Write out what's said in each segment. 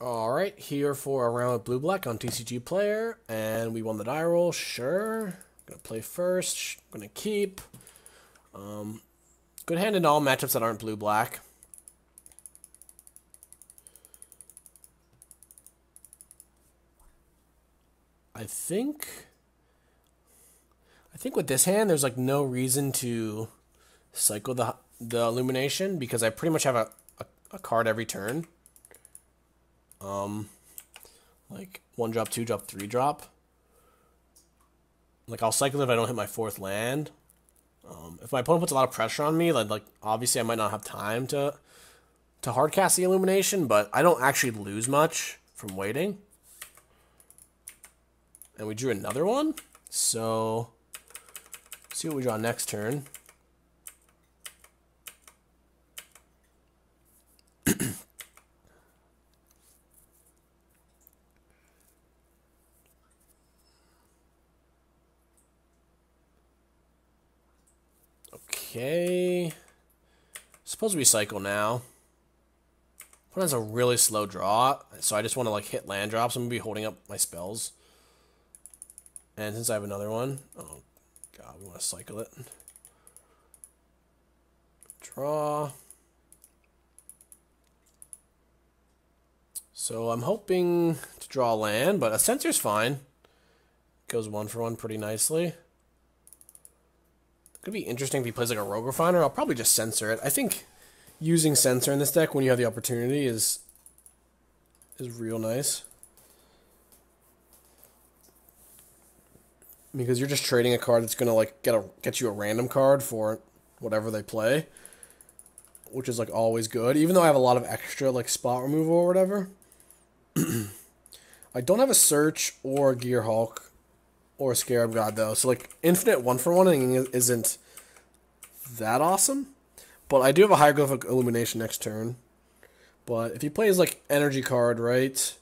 Alright, here for a round of blue-black on TCGplayer, and we won the die roll, sure. Gonna play first, gonna keep. Good hand in all matchups that aren't blue-black. I think with this hand, there's like no reason to cycle the illumination because I pretty much have a card every turn. Like 1 drop, 2 drop, 3 drop. Like I'll cycle it if I don't hit my 4th land. If my opponent puts a lot of pressure on me, like obviously I might not have time to hard cast the illumination, but I don't actually lose much from waiting. And we drew another one, so let's see what we draw next turn. Okay, suppose we cycle now. Opponent has a really slow draw, so I just want to like hit land drops. I'm gonna be holding up my spells. And since I have another one, oh god, we want to cycle it. Draw. So I'm hoping to draw land, but a censor's fine. Goes 1 for 1 pretty nicely. Could be interesting if he plays like a Rogue Refiner. I'll probably just censor it. I think using censor in this deck when you have the opportunity is real nice. Because you're just trading a card that's gonna like get you a random card for whatever they play, which is like always good. Even though I have a lot of extra like spot removal or whatever. I don't have a Search or a Gear Hulk or a Scarab God though, so like infinite 1 for 1 isn't that awesome. But I do have a Hieroglyphic Illumination next turn. But if he plays like Energy card, right,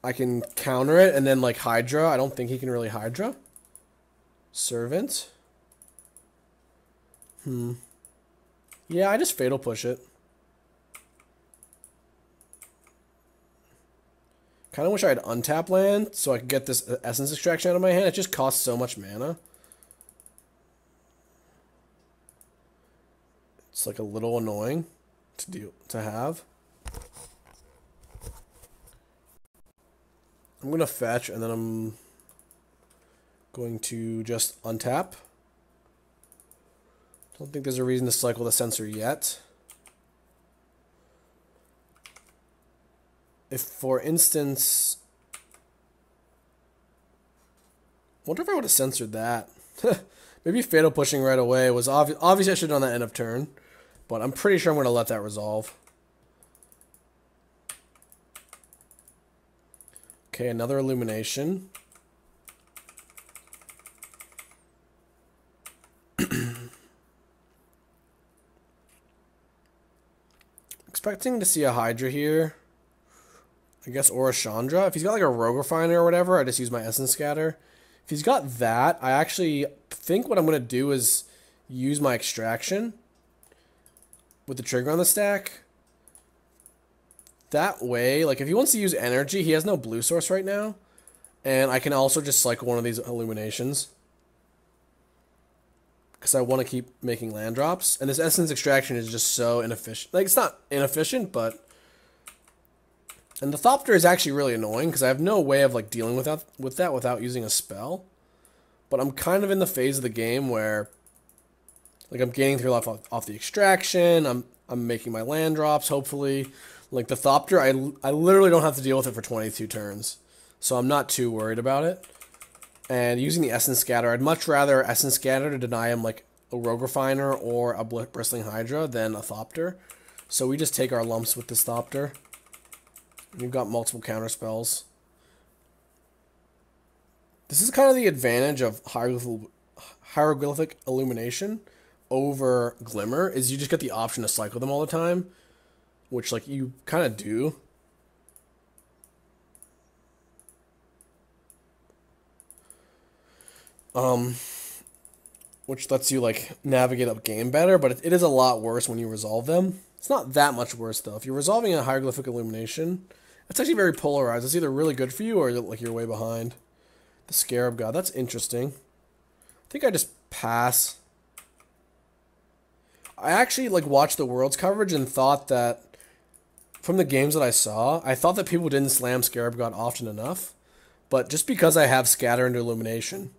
I can counter it and then like Hydra. I don't think he can really Hydra. Servant. Yeah, I just Fatal Push it. Kind of wish I had untap land so I could get this Essence Extraction out of my hand. It just costs so much mana. It's like a little annoying to have. I'm going to fetch and then I'm going to just untap. Don't think there's a reason to cycle the censor yet. If, for instance, wonder if I would have censored that. Maybe Fatal Pushing right away was obvious. Obviously, I should have done that end of turn, but I'm pretty sure I'm going to let that resolve. Okay, another Illumination. Expecting to see a Hydra here. I guess, or a Chandra. If he's got like a Rogue Refiner or whatever, I just use my Essence Scatter. If he's got that, I actually think what I'm going to do is use my Extraction with the trigger on the stack. That way, like if he wants to use energy, he has no blue source right now. And I can also just cycle one of these Illuminations. Because I want to keep making land drops. And this Essence Extraction is just so inefficient. Like, it's not inefficient, but... And the Thopter is actually really annoying because I have no way of like dealing with that without using a spell. But I'm kind of in the phase of the game where like I'm gaining 3 life off the Extraction. I'm making my land drops, hopefully. Like the Thopter, I literally don't have to deal with it for 22 turns. So I'm not too worried about it. And using the Essence Scatter, I'd much rather Essence Scatter to deny him like a Rogue Refiner or a Bristling Hydra than a Thopter. So we just take our lumps with this Thopter. We've got multiple counter spells. This is kind of the advantage of Hieroglyphic Illumination over Glimmer, is you just get the option to cycle them all the time, which like you kind of do. which lets you like navigate up game better, but it is a lot worse when you resolve them. It's not that much worse though. If you're resolving a hieroglyphic illumination, it's actually very polarized. It's either really good for you or like you're way behind. The Scarab God, that's interesting. I think I just pass. I actually like watched the Worlds coverage and thought that from the games that I saw, I thought that people didn't slam Scarab God often enough. But just because I have Scatter into Illumination,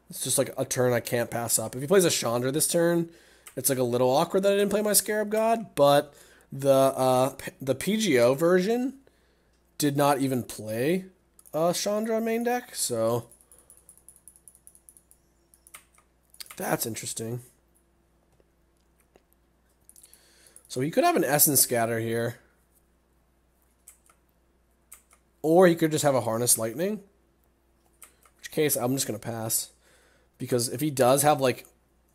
it's just like a turn I can't pass up. If he plays a Chandra this turn, it's like a little awkward that I didn't play my Scarab God. But the PGO version did not even play Chandra main deck, so that's interesting. So he could have an Essence Scatter here. Or he could just have a Harness Lightning. In which case, I'm just going to pass. Because if he does have, like,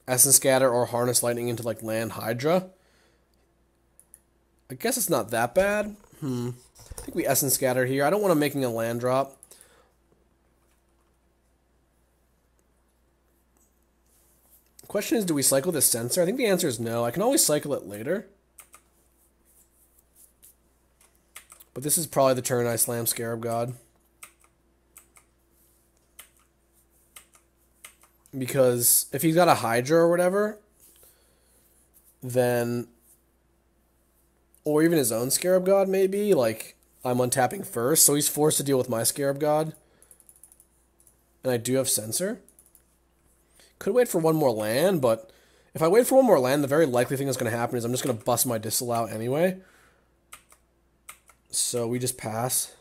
Essence Scatter or Harness Lightning into, like, Land Hydra, I guess it's not that bad. I think we Essence Scatter here. I don't want him making a land drop. The question is, do we cycle this Censor? I think the answer is no. I can always cycle it later. But this is probably the turn I slam Scarab God. Because if he's got a Hydra or whatever, then... Or even his own Scarab God, maybe. Like, I'm untapping first, so he's forced to deal with my Scarab God. And I do have Censor. Could wait for one more land, but if I wait for one more land, the very likely thing that's going to happen is I'm just going to bust my Disallow anyway. So we just pass.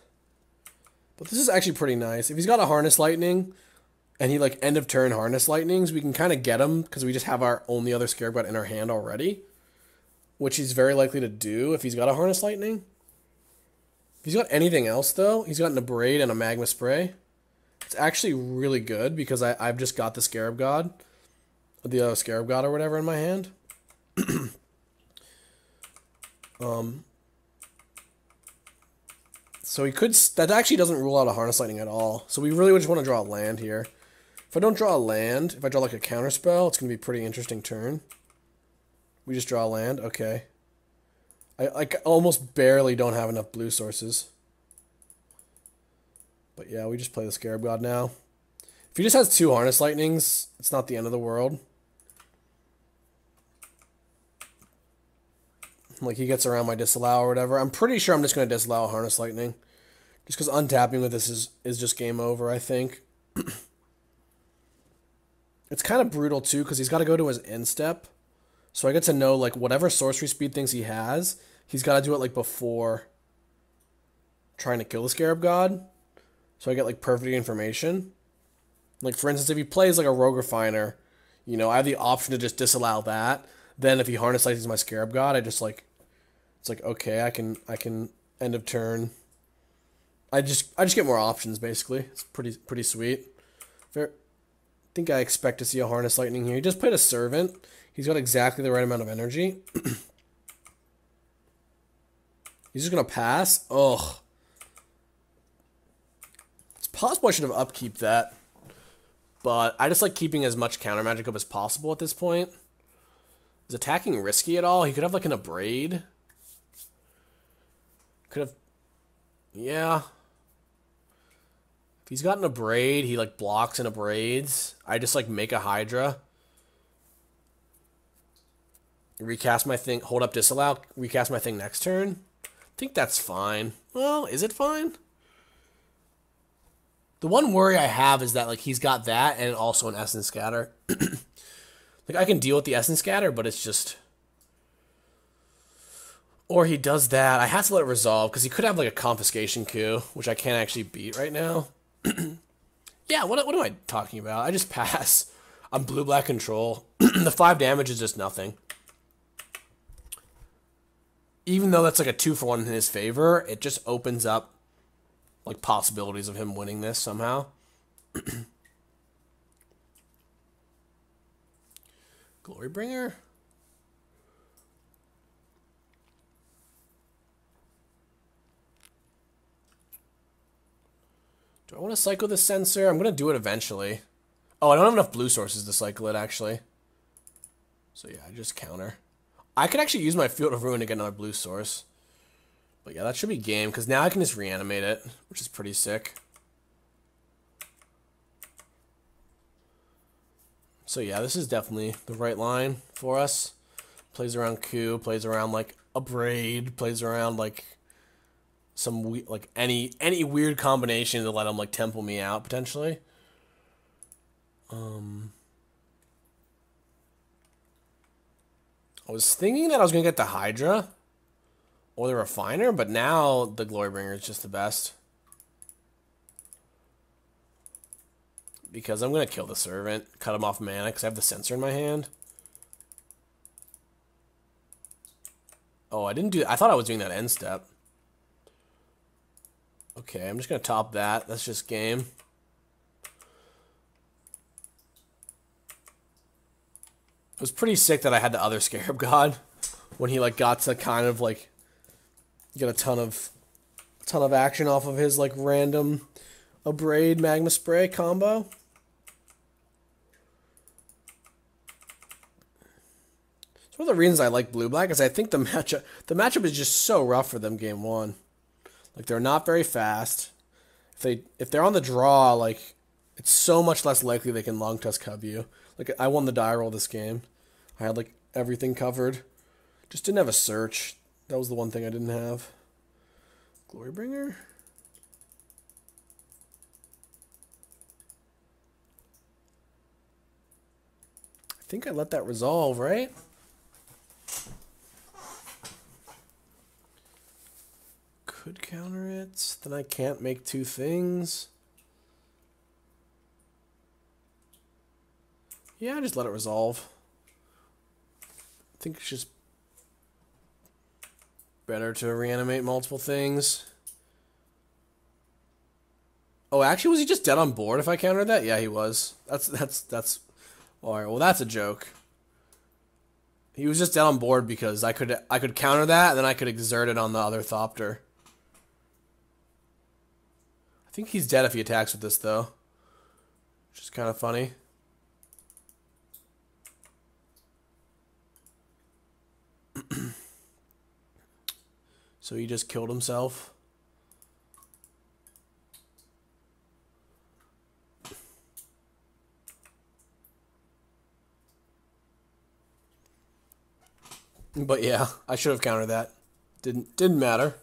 But this is actually pretty nice. If he's got a Harness Lightning, and he like end of turn Harness Lightnings, we can kind of get him because we just have our only other Scarab God in our hand already. Which he's very likely to do if he's got a Harness Lightning. If he's got anything else, though, he's got an Abrade and a Magma Spray. It's actually really good because I've just got the Scarab God. The Scarab God or whatever in my hand. So he could... That actually doesn't rule out a Harness Lightning at all. So we really just want to draw a land here. If I don't draw a land, if I draw like a counterspell, it's going to be a pretty interesting turn. We just draw a land? Okay. I almost barely don't have enough blue sources. But yeah, we just play the Scarab God now. If he just has 2 Harness Lightnings, it's not the end of the world. Like, he gets around my Disallow or whatever. I'm pretty sure I'm just going to Disallow a Harness Lightning. Just because untapping with this is just game over, I think. It's kind of brutal, too, because he's got to go to his end step. So I get to know, like, whatever sorcery speed things he has, he's got to do it, like, before trying to kill the Scarab God. So I get, like, perfect information. Like, for instance, if he plays, like, a Rogue Refiner, you know, I have the option to just disallow that. Then if he Harness Lightnings my Scarab God, I just, like, it's like, okay, I can end of turn. I just get more options, basically. It's pretty sweet. I think I expect to see a Harness Lightning here. He just played a Servant. He's got exactly the right amount of energy. He's just going to pass. Ugh. It's possible I should have upkeep that. But I just like keeping as much counter magic up as possible at this point. Is attacking risky at all? He could have like an Abrade. Could have... Yeah. If he's got an Abrade, he like blocks and Abrades. I just like make a Hydra. Recast my thing, hold up Disallow, recast my thing next turn. I think that's fine. Well, is it fine? The one worry I have is that like he's got that and also an Essence Scatter. Like I can deal with the Essence Scatter, but it's just... Or he does that. I have to let it resolve because he could have like a Confiscation coup, which I can't actually beat right now. Yeah, what am I talking about? I just pass. I'm blue-black control. The 5 damage is just nothing. Even though that's like a 2-for-1 in his favor, it just opens up like possibilities of him winning this somehow. Glorybringer? Do I want to cycle the Censor? I'm going to do it eventually. Oh, I don't have enough blue sources to cycle it, actually. So yeah, I just counter. I could actually use my Field of Ruin to get another blue source. But yeah, that should be game, because now I can just reanimate it, which is pretty sick. So yeah, this is definitely the right line for us. Plays around Q, plays around like a braid, plays around like some like any weird combination to let him like temple me out potentially. I was thinking that I was gonna get the Hydra or the Refiner, but now the Glorybringer is just the best. Because I'm gonna kill the Servant, cut him off mana, because I have the Sensor in my hand. Oh, I didn't do. I thought I was doing that end step. Okay, I'm just gonna top that. That's just game. It was pretty sick that I had the other Scarab God when he like got to kind of like get a ton of action off of his like random Abrade Magma Spray combo. It's one of the reasons I like blue-black is I think the matchup is just so rough for them game one. Like they're not very fast. If they're on the draw, like it's so much less likely they can long tusk cub you. Like I won the die roll this game. I had like everything covered. Just didn't have a search. That was the one thing I didn't have. Glorybringer? I think I let that resolve, right? Could counter it. Then I can't make two things. Yeah, just let it resolve. I think it's just better to reanimate multiple things. Oh, actually, was he just dead on board if I countered that? Yeah, he was. That's all right. Well, that's a joke. He was just dead on board because I could counter that and then I could exert it on the other Thopter. I think he's dead if he attacks with this though, which is kind of funny. So he just killed himself. But yeah, I should have countered that. Didn't matter.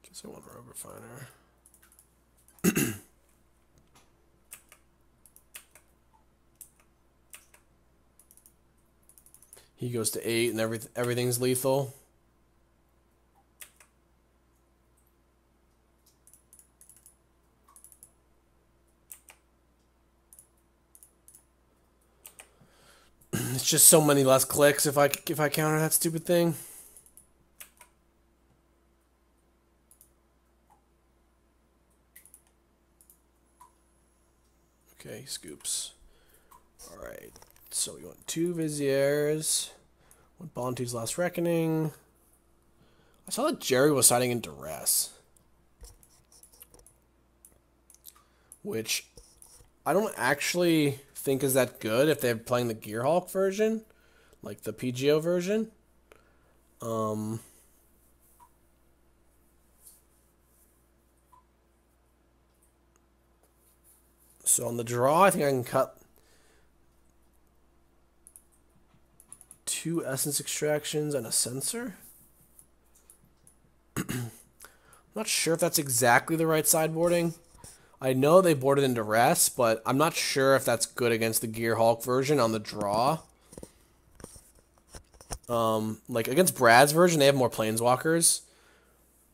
Guess I want Rogue Refiner. He goes to 8 and everything's lethal. It's just so many less clicks if I counter that stupid thing. Okay, scoops. All right. So we want 2 Viziers. One Bontu's Last Reckoning. I saw that Jerry was siding in Duress, which I don't actually think is that good if they're playing the Gearhulk version, like the PGO version. So on the draw, I think I can cut 2 Essence Extractions and a Sensor. I'm not sure if that's exactly the right sideboarding. I know they boarded in Duress, but I'm not sure if that's good against the Gearhulk version on the draw. Like against Brad's version, they have more Planeswalkers.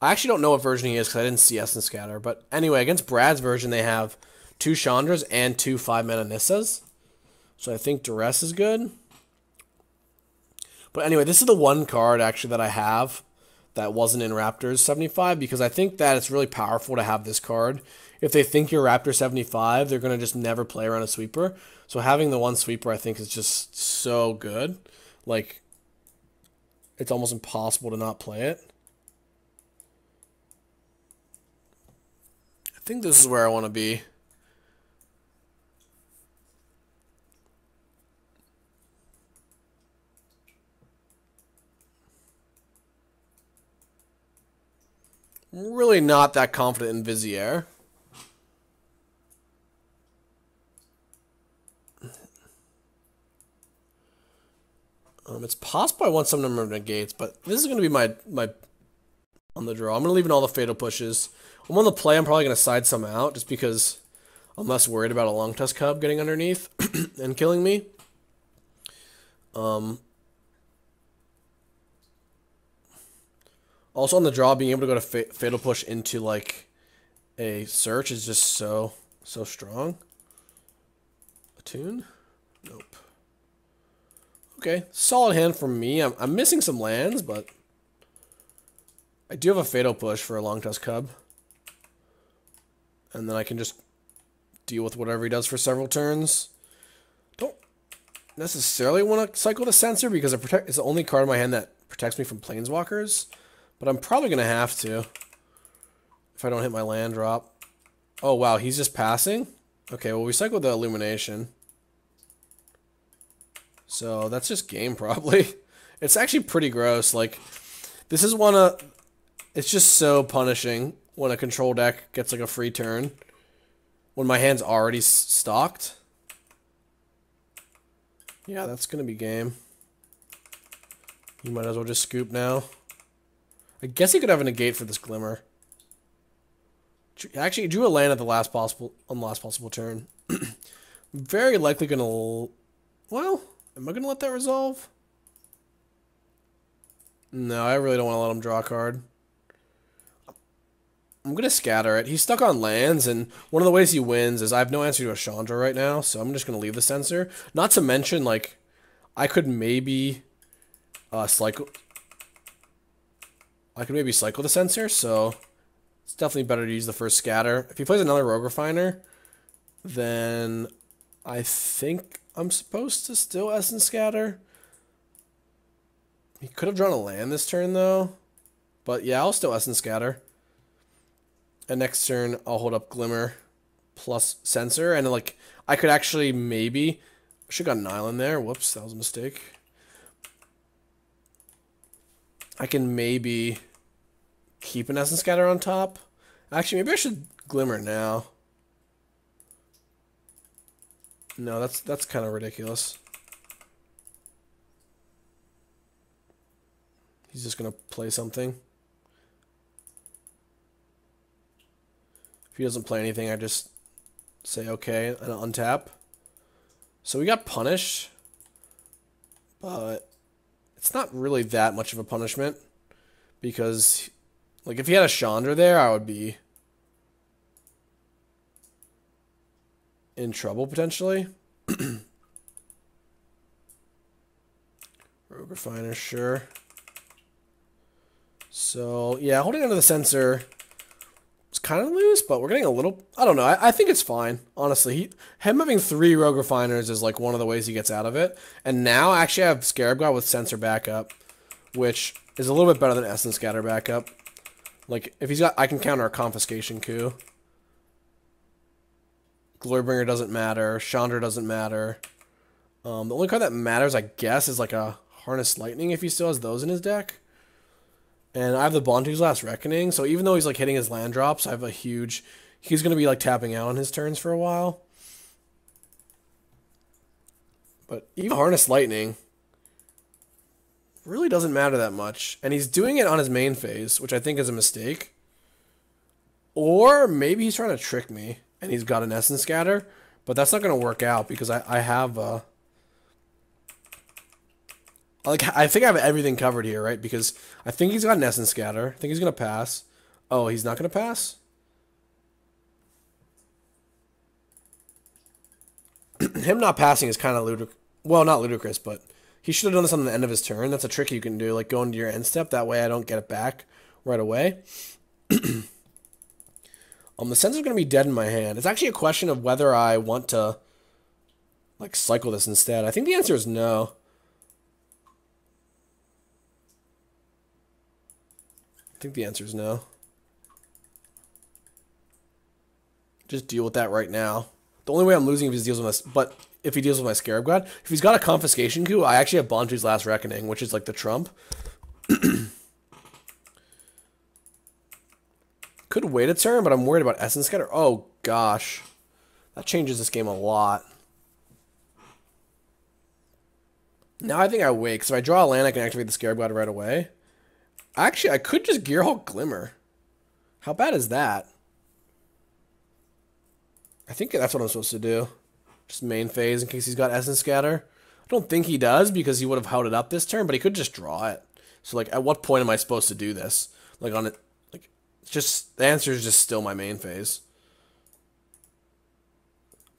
I actually don't know what version he is because I didn't see Essence Scatter. But anyway, against Brad's version, they have 2 Chandras and 2 5-mana Nissas. So I think Duress is good. But anyway, this is the one card actually that I have that wasn't in Raptors 75 because I think that it's really powerful to have this card. If they think you're Raptor 75, they're going to just never play around a sweeper. So having the one sweeper I think is just so good. Like, it's almost impossible to not play it. think this is where I want to be. I'm really not that confident in Vizier. It's possible I want some number of negates, but this is going to be my on the draw. I'm going to leave in all the fatal pushes. I'm on the play. I'm probably going to side some out just because I'm less worried about a long tusk cub getting underneath and killing me. Also on the draw, being able to go to fatal push into like a search is just so strong. Attune? Nope. Okay, solid hand from me. I'm missing some lands, but I do have a fatal push for a long tusk cub. And then I can just deal with whatever he does for several turns. Don't necessarily want to cycle the Censor because it's the only card in my hand that protects me from planeswalkers. But I'm probably going to have to if I don't hit my land drop. Oh, wow, he's just passing? Okay, well, we cycled the Illumination. So that's just game, probably. It's actually pretty gross. Like, this is one of... It's just so punishing when a control deck gets, like, a free turn. When my hand's already stocked. Yeah, that's going to be game. You might as well just scoop now. I guess he could have a negate for this Glimmer. Actually, he drew a land at the last possible turn. Very likely going to... Well... Am I going to let that resolve? No, I really don't want to let him draw a card. I'm going to scatter it. He's stuck on lands, and one of the ways he wins is I have no answer to a Chandra right now, so I'm just going to leave the Censor. Not to mention, like, I could maybe cycle the Censor, so it's definitely better to use the first scatter. If he plays another Rogue Refiner, then I think I'm supposed to still Essence Scatter. He could have drawn a land this turn, though. But yeah, I'll still Essence Scatter. And next turn, I'll hold up Glimmer plus Censor. And, like, I could actually maybe... I should have got an island there. Whoops, that was a mistake. I can maybe keep an Essence Scatter on top. Actually, maybe I should Glimmer now. No, that's kind of ridiculous. He's just going to play something. If he doesn't play anything, I just say okay and untap. So we got punished. But it's not really that much of a punishment. Because, like, if he had a Chandra there, I would be in trouble, potentially. Rogue Refiner, sure. So, yeah, holding onto the Censor is kind of loose, but we're getting a little... I don't know. I think it's fine, honestly. Him having 3 Rogue Refiners is, like, one of the ways he gets out of it. And now, actually, I have Scarab God with Censor backup, which is a little bit better than Essence Scatter backup. Like, if he's got... I can counter a Confiscation Coup. Glorybringer doesn't matter. Chandra doesn't matter. The only card that matters, I guess, is like a Harness Lightning if he still has those in his deck. And I have the Bontu's Last Reckoning, so even though he's like hitting his land drops, I have a huge... He's going to be like tapping out on his turns for a while. But even Harness Lightning really doesn't matter that much. And he's doing it on his main phase, which I think is a mistake. Or maybe he's trying to trick me. And he's got an Essence Scatter, but that's not going to work out because I have I think I have everything covered here, right? Because I think he's got an Essence Scatter. I think he's going to pass. Oh, he's not going to pass? Him not passing is kind of ludicrous. Well, not ludicrous, but he should have done this on the end of his turn. That's a trick you can do, like go into your end step. That way I don't get it back right away. The Censor's going to be dead in my hand. It's actually a question of whether I want to, like, cycle this instead. I think the answer is no. I think the answer is no. Just deal with that right now. The only way I'm losing if he deals with if he deals with my Scarab God. If he's got a Confiscation Coup, I actually have Bantu's Last Reckoning, which is like the trump. Could wait a turn, but I'm worried about Essence Scatter. Oh, gosh. That changes this game a lot. Now I think I wait, because if I draw a land, I can activate the Scarab God right away. Actually, I could just Gearhulk Glimmer. How bad is that? I think that's what I'm supposed to do. Just main phase in case he's got Essence Scatter. I don't think he does, because he would have held it up this turn, but he could just draw it. So, like, at what point am I supposed to do this? Like, on it... Just the answer is just still my main phase.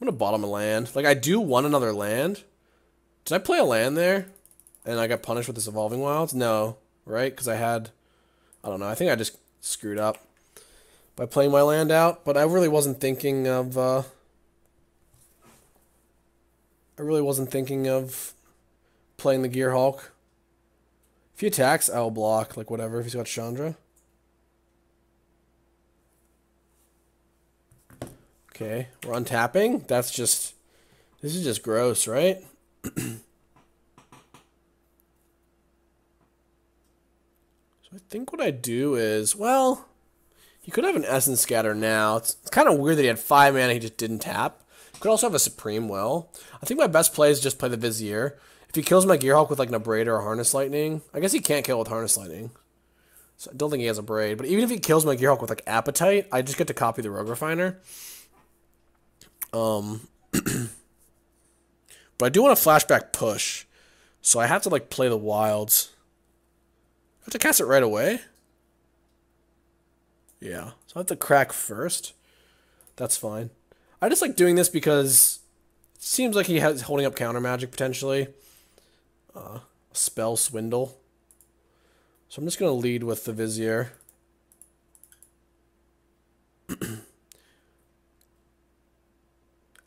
I'm gonna bottom a land. Like, I do want another land. Did I play a land there? And I got punished with this Evolving Wilds? No, right? Because I had... I don't know. I think I just screwed up by playing my land out. But I really wasn't thinking of... I really wasn't thinking of playing the Gearhulk. If he attacks, I'll block. Like, whatever. If he's got Chandra. Okay, we're untapping. That's just... This is just gross, right? So I think what I do is... Well, he could have an Essence Scatter now. It's kind of weird that he had 5 mana, he just didn't tap. He could also have a Supreme Will. I think my best play is just play the Vizier. If he kills my Gearhulk with like an Abrade or a Harness Lightning... I guess he can't kill with Harness Lightning. So I don't think he has a Braid. But even if he kills my Gearhulk with like Appetite, I just get to copy the Rogue Refiner. But I do want a flashback push, so I have to like play the wilds. I have to cast it right away. Yeah, so I have to crack first. That's fine. I just like doing this because it seems like he has holding up counter magic potentially. Spell Swindle. So I'm just gonna lead with the Vizier.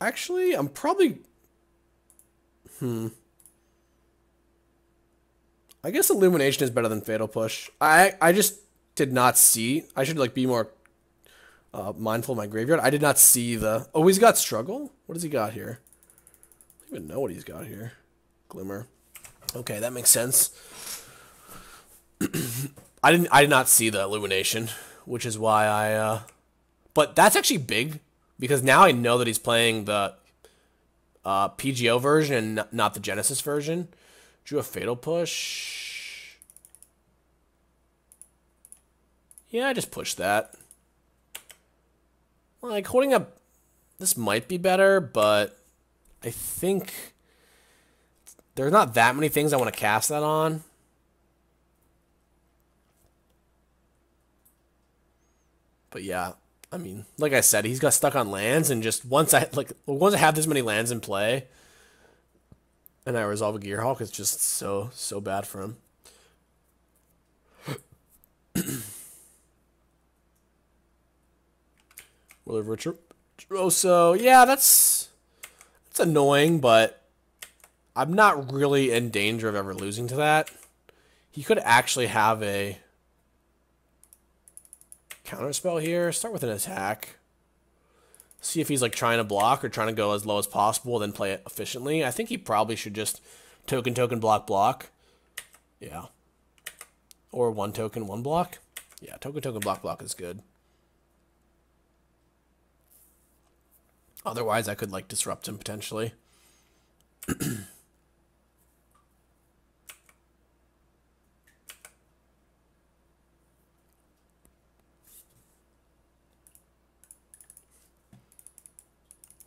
Actually, I'm probably... I guess Illumination is better than Fatal Push. I just did not see... I should like be more mindful of my graveyard. I did not see the... Oh, he's got Struggle? What does he got here? I don't even know what he's got here. Glimmer. Okay, that makes sense. I did not see the Illumination, which is why I... But that's actually big. Because now I know that he's playing the PGO version and not the Genesis version. Drew a Fatal Push. Yeah, I just pushed that. Like, holding up... This might be better, but I think there's not that many things I want to cast that on. But yeah. I mean, like I said, he's got stuck on lands, and just once I have this many lands in play, and I resolve a Gearhulk, it's just so bad for him. Will of Virtuoso, yeah, that's annoying, but I'm not really in danger of ever losing to that. He could actually have a counterspell here. Start with an attack. See if he's like trying to block or trying to go as low as possible, then play it efficiently. I think he probably should just token block. Yeah. Or 1 token 1 block. Yeah, token block is good. Otherwise, I could like disrupt him potentially.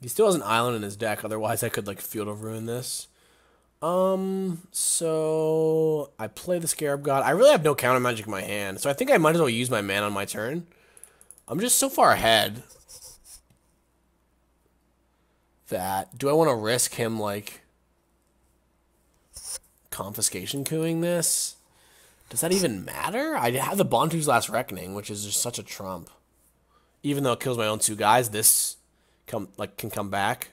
He still has an island in his deck, otherwise I could like Field of Ruin this. So I play the Scarab God. I really have no counter magic in my hand, so I think I might as well use my mana on my turn. I'm just so far ahead that do I want to risk him like Confiscation Cooing this? Does that even matter? I have the Bantu's Last Reckoning, which is just such a trump. Even though it kills my own 2 guys, this can come back.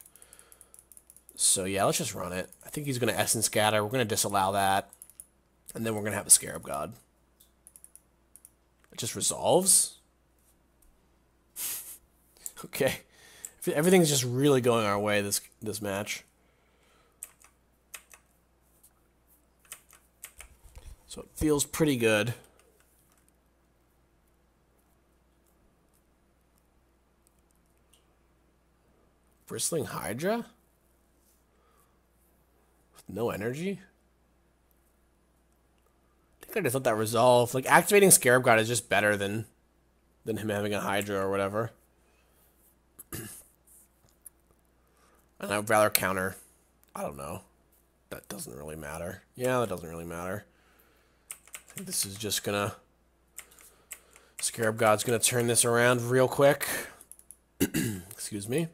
So yeah, let's just run it. I think he's gonna Essence Scatter. We're gonna disallow that, and then we're gonna have a Scarab God. It just resolves. Okay, Everything's just really going our way this match. So it feels pretty good. Bristling Hydra? With no energy? I think I just let that resolve. Like, activating Scarab God is just better than him having a Hydra or whatever. And I'd rather counter. I don't know. That doesn't really matter. Yeah, that doesn't really matter. I think this is just gonna... Scarab God's gonna turn this around real quick. Excuse me.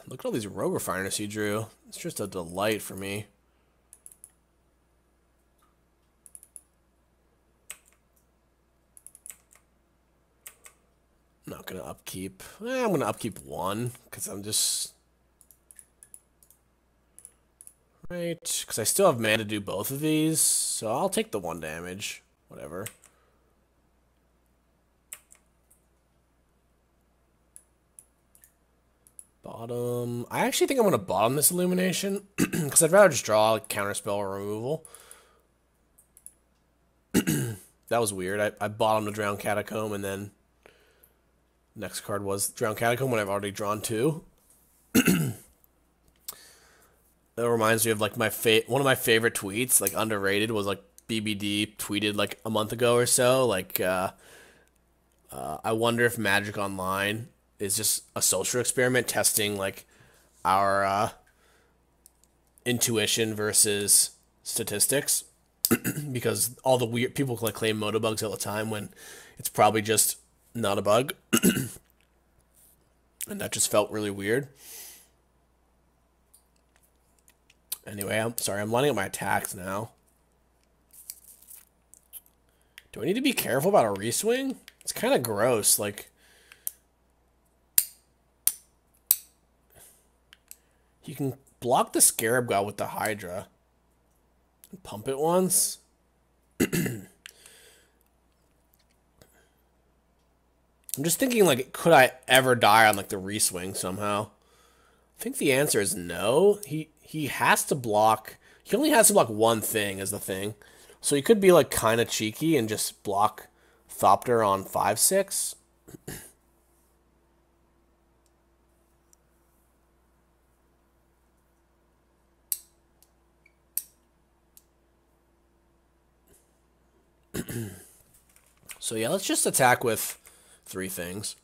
Look at all these Rogue Refiners he drew. It's just a delight for me. I'm not gonna upkeep. I'm gonna upkeep one because I'm just right. Because I still have mana to do both of these, so I'll take the 1 damage. Whatever. Bottom. I actually think I'm gonna bottom this Illumination because I'd rather just draw like counterspell or removal. That was weird. I bottomed a Drowned Catacomb and then. Next card was Drowned Catacomb when I've already drawn 2. That reminds me of like one of my favorite tweets, like underrated, was like BBD tweeted like a month ago or so. Like, I wonder if Magic Online is just a social experiment testing like our intuition versus statistics, because all the weird people like claim motobugs all the time when it's probably just not a bug. And that just felt really weird. Anyway, I'm sorry, I'm lining up my attacks now. Do I need to be careful about a reswing? It's kind of gross, like... You can block the Scarab God with the Hydra. And pump it once. I'm just thinking, like, could I ever die on, like, the reswing somehow? I think the answer is no. He has to block... He only has to block one thing as the thing. So he could be, like, kind of cheeky and just block Thopter on 5/6. So, yeah, let's just attack with 3 things.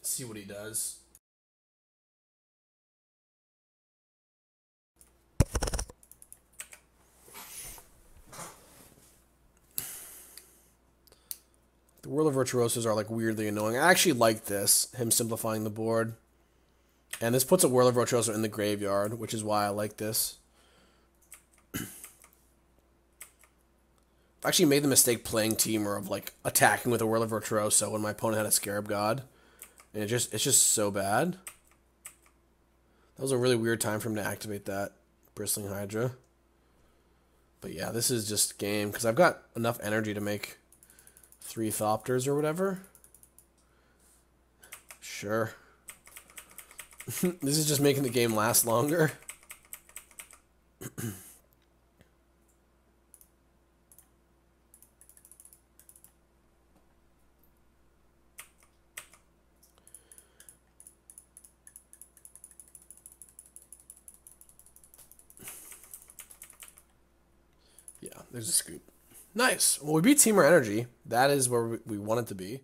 See what he does. The Whirl of Virtuosos are like weirdly annoying. I actually like this, him simplifying the board. And this puts a Whirl of Virtuoso in the graveyard, which is why I like this. I actually made the mistake playing Temur of like attacking with a Whirl of Virtuoso when my opponent had a Scarab God. And it's just so bad. That was a really weird time for him to activate that Bristling Hydra. But yeah, this is just game because I've got enough energy to make 3 Thopters or whatever. Sure. This is just making the game last longer. Yeah, there's a scoop. Nice. Well, we beat Temur Energy. That is where we want it to be.